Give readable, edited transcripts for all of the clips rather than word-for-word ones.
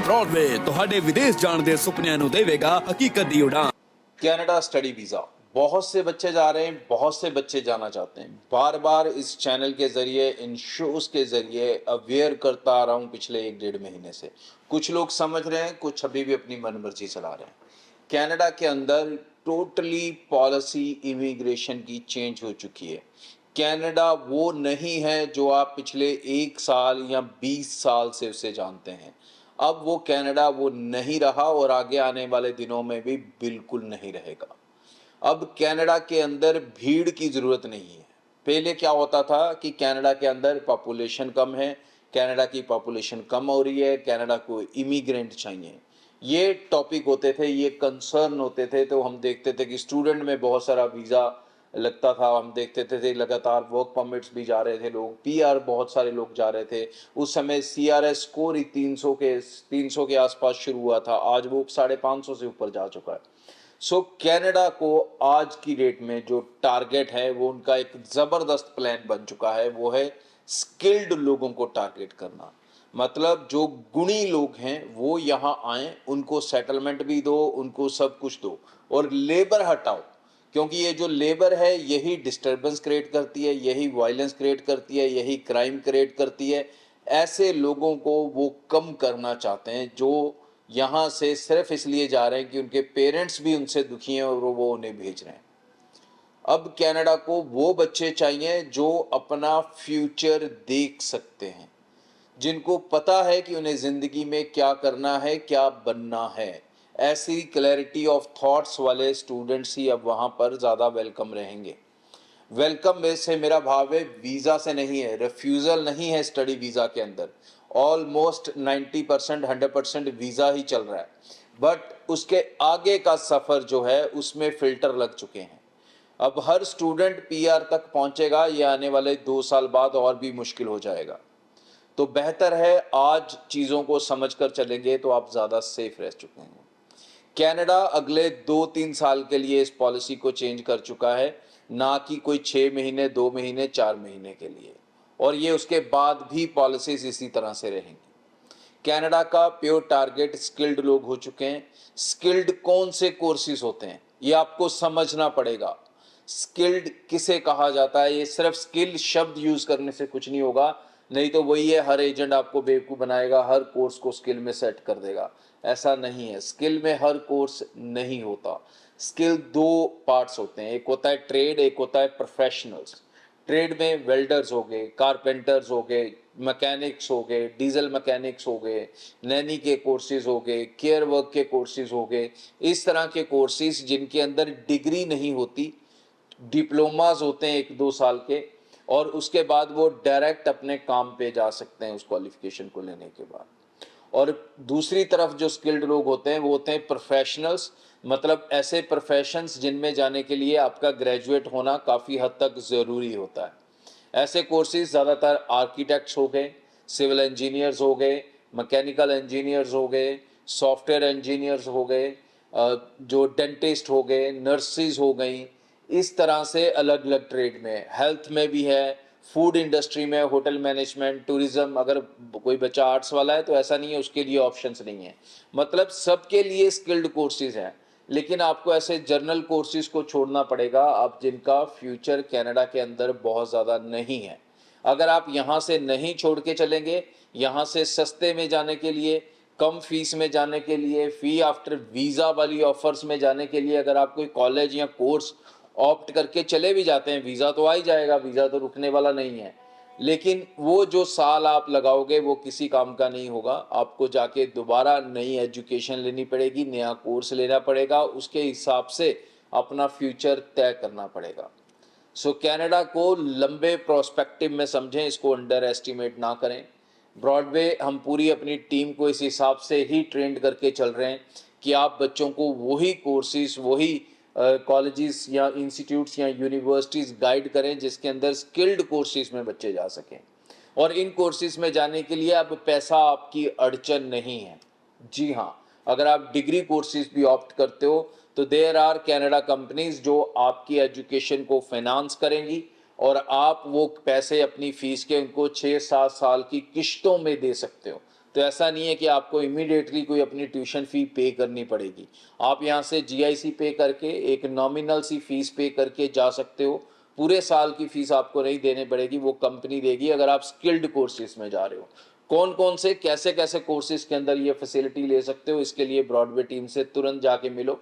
Broadway ਤੁਹਾਡੇ ਵਿਦੇਸ਼ ਜਾਣ ਦੇ ਸੁਪਨਿਆਂ ਨੂੰ ਦੇਵੇਗਾ ਹਕੀਕਤ ਦੀ ਉਡਾਨ। कनाडा स्टडी वीज़ा, बहुत से बच्चे जा रहे हैं, बहुत से बच्चे जाना चाहते हैं। बार बार इस चैनल के जरिए, इन शोज के जरिए अवेयर करता आ रहा हूँ पिछले 1-1.5 महीने से। कुछ लोग समझ रहे हैं, कुछ अभी भी अपनी मनमर्जी चला रहे हैं। कनाडा के अंदर टोटली पॉलिसी इमिग्रेशन की चेंज हो चुकी है। कनाडा वो नहीं है जो आप पिछले 1 साल या 20 साल से उसे जानते हैं। अब वो कनाडा वो नहीं रहा और आगे आने वाले दिनों में भी बिल्कुल नहीं रहेगा। अब कनाडा के अंदर भीड़ की ज़रूरत नहीं है। पहले क्या होता था कि कनाडा के अंदर पॉपुलेशन कम है, कनाडा की पॉपुलेशन कम हो रही है, कनाडा को इमिग्रेंट चाहिए, ये टॉपिक होते थे, ये कंसर्न होते थे। तो हम देखते थे कि स्टूडेंट में बहुत सारा वीज़ा लगता था, हम देखते थे लगातार वर्क परमिट्स भी जा रहे थे लोग, पीआर बहुत सारे लोग जा रहे थे। उस समय सीआरएस स्कोर ही 300 के आसपास शुरू हुआ था, आज वो 550 से ऊपर जा चुका है। सो कनाडा को आज की डेट में जो टारगेट है वो उनका एक ज़बरदस्त प्लान बन चुका है, वो है स्किल्ड लोगों को टारगेट करना। मतलब जो गुणी लोग हैं वो यहाँ आए, उनको सेटलमेंट भी दो, उनको सब कुछ दो और लेबर हटाओ, क्योंकि ये जो लेबर है यही डिस्टर्बेंस क्रिएट करती है, यही वायलेंस क्रिएट करती है, यही क्राइम क्रिएट करती है। ऐसे लोगों को वो कम करना चाहते हैं जो यहाँ से सिर्फ इसलिए जा रहे हैं कि उनके पेरेंट्स भी उनसे दुखी हैं और वो उन्हें भेज रहे हैं। अब कनाडा को वो बच्चे चाहिए जो अपना फ्यूचर देख सकते हैं, जिनको पता है कि उन्हें ज़िंदगी में क्या करना है, क्या बनना है। ऐसी क्लैरिटी ऑफ थॉट्स वाले स्टूडेंट्स ही अब वहाँ पर ज़्यादा वेलकम रहेंगे। वेलकम से मेरा भाव है वीज़ा से नहीं है, रिफ्यूज़ल नहीं है स्टडी वीज़ा के अंदर। ऑलमोस्ट 90% 100% वीज़ा ही चल रहा है, बट उसके आगे का सफ़र जो है उसमें फ़िल्टर लग चुके हैं। अब हर स्टूडेंट पीआर तक पहुँचेगा, ये आने वाले 2 साल बाद और भी मुश्किल हो जाएगा। तो बेहतर है आज चीज़ों को समझकर चलेंगे तो आप ज़्यादा सेफ रह चुके हैं। कनाडा अगले 2-3 साल के लिए इस पॉलिसी को चेंज कर चुका है, ना कि कोई 6 महीने, 2 महीने, 4 महीने के लिए, और ये उसके बाद भी पॉलिसीज इसी तरह से रहेंगी। कनाडा का प्योर टारगेट स्किल्ड लोग हो चुके हैं। स्किल्ड कौन से कोर्सेज होते हैं ये आपको समझना पड़ेगा। स्किल्ड किसे कहा जाता है, ये सिर्फ स्किल शब्द यूज़ करने से कुछ नहीं होगा, नहीं तो वही है हर एजेंट आपको बेवकूफ़ बनाएगा, हर कोर्स को स्किल में सेट कर देगा। ऐसा नहीं है, स्किल में हर कोर्स नहीं होता। स्किल 2 पार्ट्स होते हैं, एक होता है ट्रेड, एक होता है प्रोफेशनल्स। ट्रेड में वेल्डर्स हो गए, कारपेंटर्स हो गए, मैकेनिक्स हो गए, डीजल मैकेनिक्स हो गए, नैनी के कोर्सेज हो गए, केयर वर्क के कोर्सेज हो गए। इस तरह के कोर्सेज जिनके अंदर डिग्री नहीं होती, डिप्लोमास होते हैं 1-2 साल के, और उसके बाद वो डायरेक्ट अपने काम पे जा सकते हैं उस क्वालिफिकेशन को लेने के बाद। और दूसरी तरफ जो स्किल्ड लोग होते हैं वो होते हैं प्रोफेशनल्स, मतलब ऐसे प्रोफेशंस जिनमें जाने के लिए आपका ग्रेजुएट होना काफ़ी हद तक ज़रूरी होता है। ऐसे कोर्सेज ज़्यादातर आर्किटेक्ट्स हो गए, सिविल इंजीनियर्स हो गए, मैकेनिकल इंजीनियर्स हो गए, सॉफ्टवेयर इंजीनियर्स हो गए, जो डेंटिस्ट हो गए, नर्सेज हो गई। इस तरह से अलग अलग ट्रेड में, हेल्थ में भी है, फूड इंडस्ट्री में, होटल मैनेजमेंट, टूरिज्म। अगर कोई बच्चा आर्ट्स वाला है तो ऐसा नहीं है उसके लिए ऑप्शंस नहीं है, मतलब सबके लिए स्किल्ड कोर्सेज हैं। लेकिन आपको ऐसे जर्नल कोर्सेज को छोड़ना पड़ेगा आप जिनका फ्यूचर कनाडा के अंदर बहुत ज़्यादा नहीं है। अगर आप यहाँ से नहीं छोड़ के चलेंगे, यहाँ से सस्ते में जाने के लिए, कम फीस में जाने के लिए, फ़ी आफ्टर वीज़ा वाली ऑफर्स में जाने के लिए अगर आप कोई कॉलेज या कोर्स ऑप्ट करके चले भी जाते हैं, वीज़ा तो आ ही जाएगा, वीज़ा तो रुकने वाला नहीं है, लेकिन वो जो साल आप लगाओगे वो किसी काम का नहीं होगा। आपको जाके दोबारा नई एजुकेशन लेनी पड़ेगी, नया कोर्स लेना पड़ेगा, उसके हिसाब से अपना फ्यूचर तय करना पड़ेगा। सो कनाडा को लंबे प्रोस्पेक्टिव में समझें, इसको अंडर एस्टिमेट ना करें। ब्रॉडवे हम पूरी अपनी टीम को इस हिसाब से ही ट्रेंड करके चल रहे हैं कि आप बच्चों को वही कोर्सेज, वही कॉलेजेस या इंस्टीट्यूट्स या यूनिवर्सिटीज़ गाइड करें जिसके अंदर स्किल्ड कोर्सेज में बच्चे जा सकें। और इन कोर्सेज में जाने के लिए अब पैसा आपकी अड़चन नहीं है। जी हाँ, अगर आप डिग्री कोर्सेज भी ऑप्ट करते हो तो देयर आर कनाडा कंपनीज जो आपकी एजुकेशन को फाइनेंस करेंगी और आप वो पैसे अपनी फ़ीस के उनको 6-7 साल की किश्तों में दे सकते हो। तो ऐसा नहीं है कि आपको इमीडिएटली कोई अपनी ट्यूशन फ़ी पे करनी पड़ेगी। आप यहाँ से जीआईसी पे करके एक नॉमिनल सी फ़ीस पे करके जा सकते हो। पूरे साल की फ़ीस आपको नहीं देनी पड़ेगी, वो कंपनी देगी अगर आप स्किल्ड कोर्सेज़ में जा रहे हो। कौन कौन से कैसे कैसे कोर्सेज़ के अंदर ये फैसिलिटी ले सकते हो, इसके लिए ब्रॉडवे टीम से तुरंत जाके मिलो,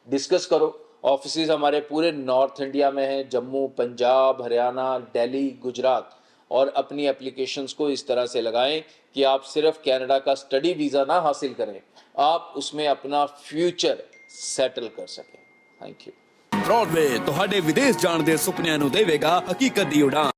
डिस्कस करो। ऑफिसेज हमारे पूरे नॉर्थ इंडिया में हैं, जम्मू, पंजाब, हरियाणा, दिल्ली, गुजरात। और अपनी एप्लीकेशंस को इस तरह से लगाएं कि आप सिर्फ कनाडा का स्टडी वीज़ा ना हासिल करें, आप उसमें अपना फ्यूचर सैटल कर सकें। Thank you. ब्रॉडवे ਤੁਹਾਡੇ ਵਿਦੇਸ਼ ਜਾਣ ਦੇ ਸੁਪਨਿਆਂ ਨੂੰ ਦੇਵੇਗਾ ਹਕੀਕਤ ਦੀ ਉਡਾਨ।